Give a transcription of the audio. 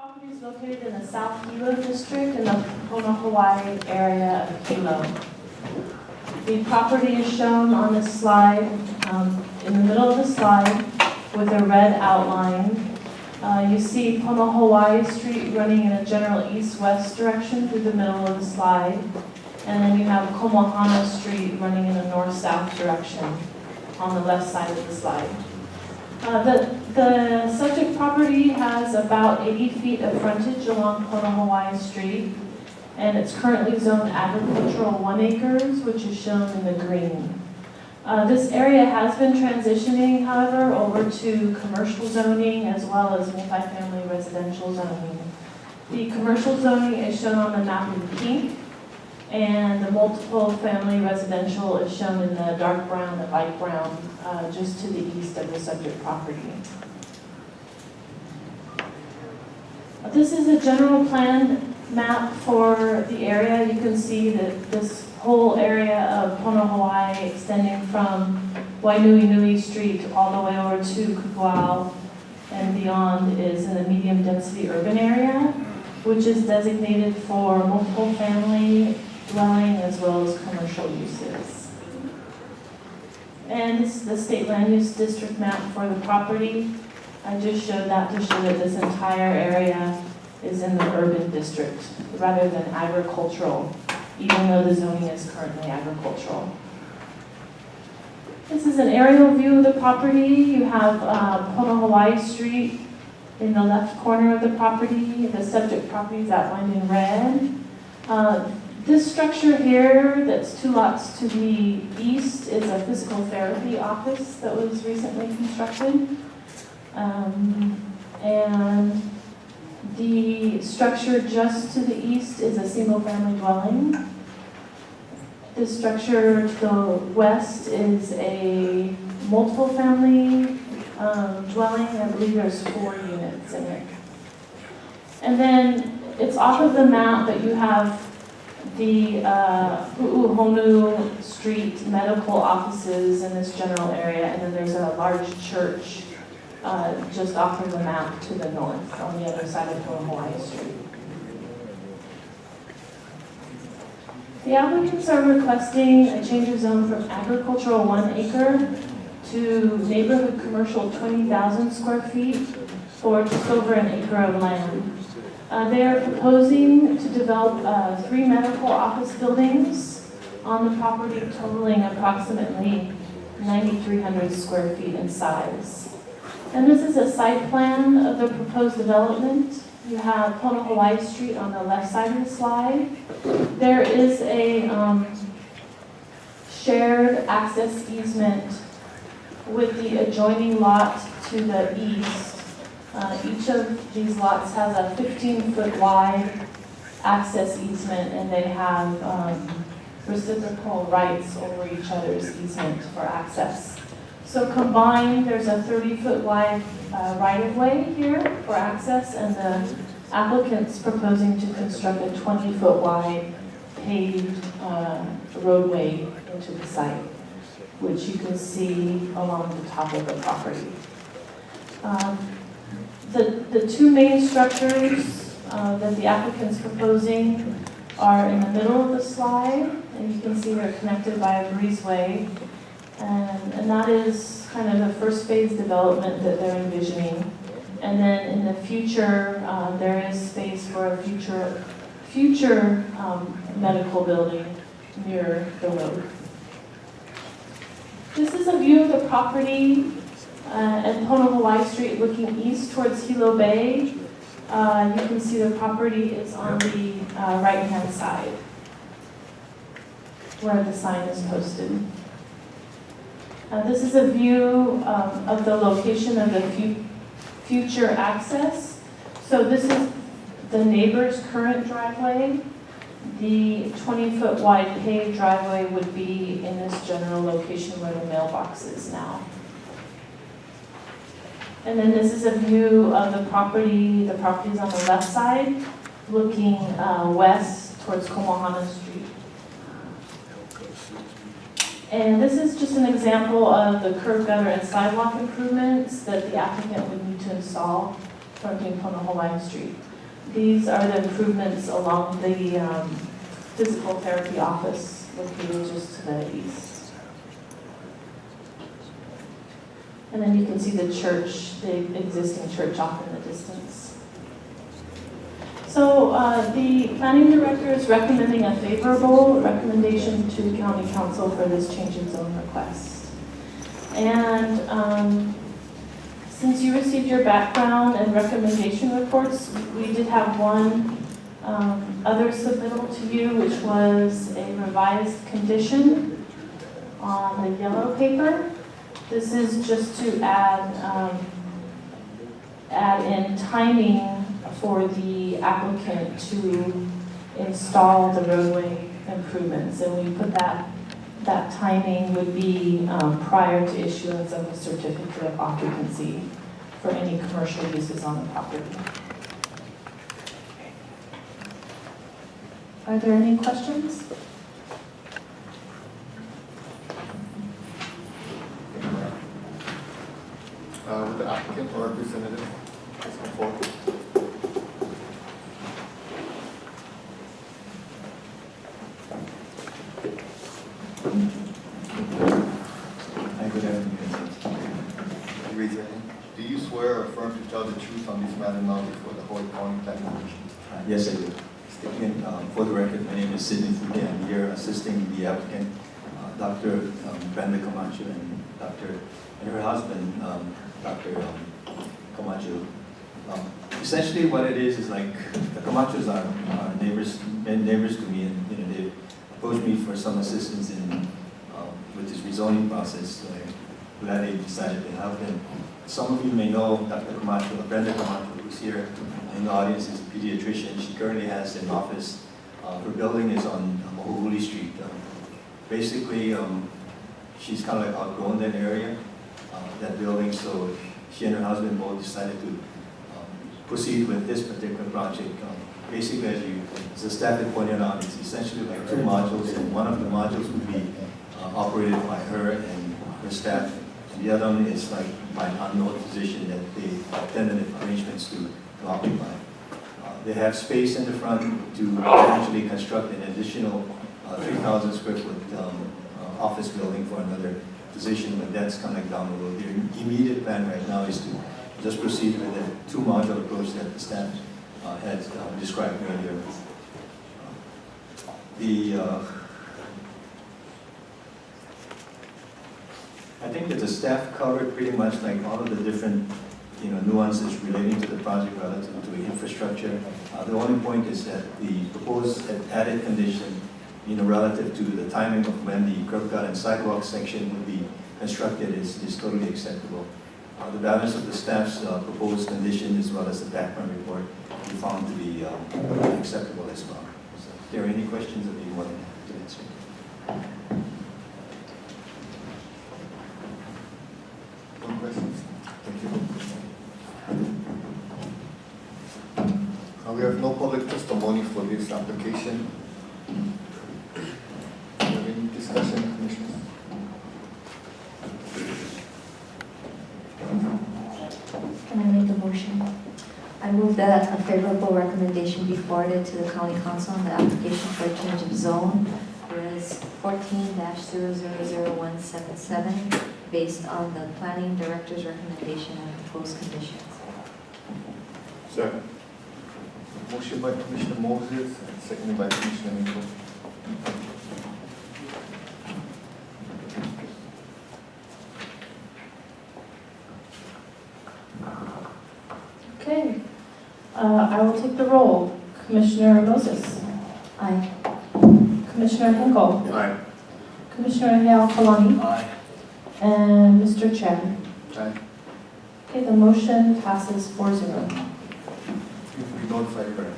Property is located in the South Hilo district in the Ponahawai area of Hilo. The property is shown on this slide, in the middle of the slide with a red outline. You see Ponahawai Street running in a general east-west direction through the middle of the slide. And then you have Ponahawai Street running in a north-south direction on the left side of the slide. The subject property has about 80 feet of frontage along Ponahawai Street, and it's currently zoned agricultural 1 acres, which is shown in the green. This area has been transitioning, however, over to commercial zoning as well as multifamily residential zoning. The commercial zoning is shown on the map in pink, and the multiple family residential is shown in the dark brown and light brown, just to the east of the subject property. This is a general plan map for the area. You can see that this whole area of Ponahawai extending from Windward Street all the way over to Kupuao and beyond is in a medium density urban area, which is designated for multiple family dwelling as well as commercial uses. And this is the state land use district map for the property. I just showed that to show that this entire area is in the urban district rather than agricultural, even though the zoning is currently agricultural. This is an aerial view of the property. You have Ponahawai Street in the left corner of the property. The subject property is outlined in red. This structure here, that's 2 lots to the east, is a physical therapy office that was recently constructed. And the structure just to the east is a single-family dwelling. This structure to the west is a multiple-family dwelling. I believe there's 4 units in it. And then it's off of the map, but you have the Pu'uhonu Street medical offices in this general area, and then there's a large church just off of the map to the north on the other side of Ponahawai Street. The applicants are requesting a change of zone from agricultural 1 acre to neighborhood commercial 20,000 square feet for just over an acre of land. They are proposing to develop 3 medical office buildings on the property totaling approximately 9,300 square feet in size. And this is a site plan of the proposed development. You have Ponahawai Street on the left side of the slide. There is a shared access easement with the adjoining lot to the east. Each of these lots has a 15-foot wide access easement, and they have reciprocal rights over each other's easement for access. So combined, there's a 30-foot wide right-of-way here for access, and the applicant's proposing to construct a 20-foot wide paved roadway into the site, which you can see along the top of the property. The 2 main structures that the applicant's proposing are in the middle of the slide, and you can see they're connected by a breezeway. And that is kind of the first phase development that they're envisioning. And then in the future, there is space for a future medical building near the road. This is a view of the property at Ponahawai Street looking east towards Hilo Bay. You can see the property is on the right-hand side where the sign is posted. This is a view of the location of the future access. So this is the neighbor's current driveway. The 20-foot wide paved driveway would be in this general location where the mailbox is now. And then this is a view of the property. The property is on the left side, looking west towards Ponahawai Street. And this is just an example of the curb gutter and sidewalk improvements that the applicant would need to install fronting Ponahawai Street. These are the improvements along the physical therapy office located just to the east. And then you can see the church, the existing church off in the distance. So the planning director is recommending a favorable recommendation to county council for this change in zone request. And since you received your background and recommendation reports, we did have one other submittal to you, which was a revised condition on the yellow paper. This is just to add in timing for the applicant to install the roadway improvements. And we put that timing would be prior to issuance of a certificate of occupancy for any commercial uses on the property. Are there any questions? Would the applicant or representative please come forward? Hi, good afternoon. Raise your hand. Do you swear or affirm to tell the truth on this matter now before the Hawaii County Planning Commission? Yes, I do. Statement for the record, my name is Sidney Fuki. I'm here assisting the applicant, Dr. Brenda Camacho, and her husband, Dr. Camacho. Essentially, what it is like the Camachos are neighbors to me, and they approached me for some assistance in with this rezoning process. So I'm glad they decided to help them. Some of you may know Dr. Camacho, Brenda Camacho, who's here in the audience, is a pediatrician. She currently has an office. Her building is on Ponahawai Street. Basically, she's kind of like outgrown that area, that building, so she and her husband both decided to proceed with this particular project. Basically, as the staff had pointed out, it's essentially like two modules, and one of the modules would be operated by her and her staff, and the other one is like by an unknown physician that they have tentative arrangements to occupy. They have space in the front to actually construct an additional 3,000 square foot office building for another physician, but that's kind of like down the road. Their immediate plan right now is to just proceed with the two-module approach that the staff had described earlier. I think that the staff covered pretty much like all of the different nuances relating to the project relative to the infrastructure. The only point is that the proposed added condition, relative to the timing of when the curb cut and sidewalk section would be constructed is totally acceptable. The balance of the staff's proposed condition as well as the background report we found to be acceptable as well. So if there are any questions, I'd be more than happy to answer. No questions? Thank you. We have no public testimony for this application. Do you have any discussion, Commissioners? Can I make a motion? I move that a favorable recommendation be forwarded to the County Council on the application for a change of zone, whereas 14-000177, based on the Planning Director's recommendation and proposed conditions. Second. Motion by Commissioner Moses and seconded by Commissioner Miko. Okay. I will take the roll. Commissioner Moses. Aye. Commissioner Hinkle. Aye. Commissioner Hale Kalani. Aye. And Mr. Chen. Aye. Okay, the motion passes 4-0. You will be notified, right?